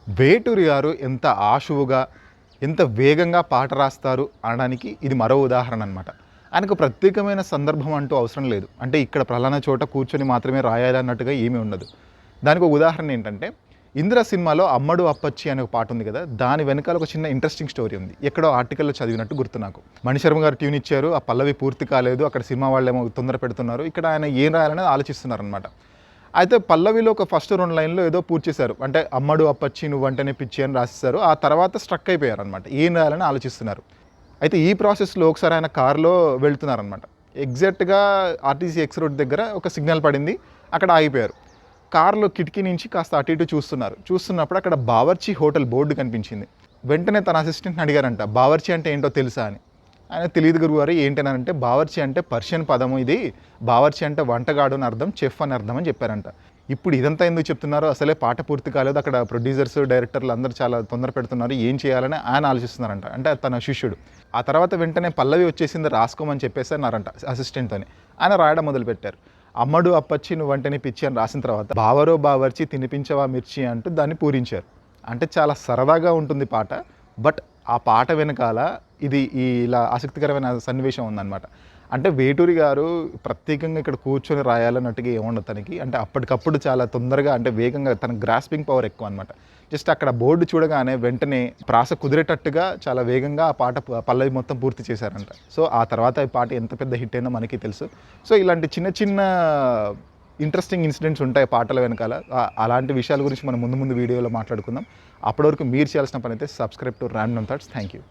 వేటూరి గారు ఎంత ఆశువుగా, ఎంత వేగంగా పాట రాస్తారు అనడానికి ఇది మరో ఉదాహరణ అనమాట. ఆయనకు ప్రత్యేకమైన సందర్భం అంటూ అవసరం లేదు. అంటే ఇక్కడ పలానా చోట కూర్చొని మాత్రమే రాయాలన్నట్టుగా ఏమీ ఉండదు. దానికి ఒక ఉదాహరణ ఏంటంటే 'ఇంద్ర' సినిమాలో 'అమ్మడు అప్పచ్చి' అనే ఒక పాట ఉంది కదా! దాని వెనకాల ఒక చిన్న ఇంట్రెస్టింగ్ స్టోరీ ఉంది. ఎక్కడో ఆర్టికల్‌లో చదివినట్టు గుర్తు నాకు. మణిశర్మ గారు ట్యూన్ ఇచ్చారు. ఆ పల్లవి పూర్తి కాలేదు. అక్కడ సినిమా వాళ్ళేమో తొందర పెడుతున్నారు. ఇక్కడ ఆయన ఏం రాయాలనేది ఆలోచిస్తున్నారనమాట. అయితే పల్లవిలో ఒక ఫస్ట్ 2 లైన్‌లో ఏదో పూర్తి చేశారు. అంటే 'అమ్మడు అప్పచ్చి నువ్వంటేనే పిచ్చి' అని రాసేశారు. ఆ తర్వాత స్ట్రక్ అయిపోయారనమాట. ఏం రాయాలని ఆలోచిస్తున్నారు. అయితే ఈ ప్రాసెస్‌లో ఒకసారి ఆయన కారులో వెళ్తున్నారనమాట. ఎగ్జాక్ట్‌గా ఆర్టీసీ ఎక్స్ రోడ్ దగ్గర ఒక సిగ్నల్ పడింది. అక్కడ ఆగిపోయారు. కారులో కిటికీ నుంచి కాస్త అటు ఇటు చూస్తున్నారు. చూస్తున్నప్పుడు అక్కడ బావర్చి హోటల్ బోర్డు కనిపించింది. వెంటనే తన అసిస్టెంట్‌ని అడిగారంట, బావర్చి అంటే ఏంటో తెలుసా అని. ఆయన తెలీదు గురువుగారు ఏంటనంటే, బావర్చి అంటే పర్షియన్ పదము ఇది. బావర్చి అంటే వంటగాడు అని అర్థం, చెఫ్ అని అర్థం అని చెప్పారంట. ఇప్పుడు ఇదంతా ఎందుకు చెప్తున్నారో, అసలే పాట పూర్తి కాలేదు. అక్కడ ప్రొడ్యూసర్స్, డైరెక్టర్లు అందరూ చాలా తొందర పెడుతున్నారు. ఏం చేయాలని ఆయన ఆలోచిస్తున్నారంట. అంటే తన శిష్యుడు. ఆ తర్వాత వెంటనే పల్లవి వచ్చేసింది రాసుకోమని చెప్పేసి అన్నారంట అసిస్టెంట్‌తోని. ఆయన రాయడం మొదలుపెట్టారు. 'అమ్మడు అప్పచ్చి నువ్వంటేనే పిచ్చి' అని రాసిన తర్వాత బావరో బావర్చి తినిపించవా మిర్చి అంటూ దాన్ని పూరించారు. అంటే చాలా సరదాగా ఉంటుంది పాట. బట్ ఆ పాట వెనకాల ఇలా ఆసక్తికరమైన సన్నివేశం ఉందనమాట. అంటే వేటూరి గారు ప్రత్యేకంగా ఇక్కడ కూర్చొని రాయాలన్నట్టుగా ఏముండదు తనకి. అంటే అప్పటికప్పుడు చాలా తొందరగా అంటే వేగంగా తన గ్రాస్పింగ్ పవర్ ఎక్కువనమాట. జస్ట్ అక్కడ బోర్డు చూడగానే వెంటనే ప్రాస కుదిరేటట్టుగా చాలా వేగంగా ఆ పాట పల్లవి మొత్తం పూర్తి చేశారంట. సో ఆ తర్వాత ఈ పాట ఎంత పెద్ద హిట్ అయిందో మనకి తెలుసు. సో ఇలాంటి చిన్న చిన్న ఇంట్రెస్టింగ్ ఇన్సిడెంట్స్ ఉంటాయి పాటల వెనకాల. అలాంటి విషయాల గురించి మనం ముందు ముందు వీడియోలో మాట్లాడుకుందాం. అప్పటి వరకు మీరు చేయాల్సిన పని అయితే subscribe to random thoughts. Thank you.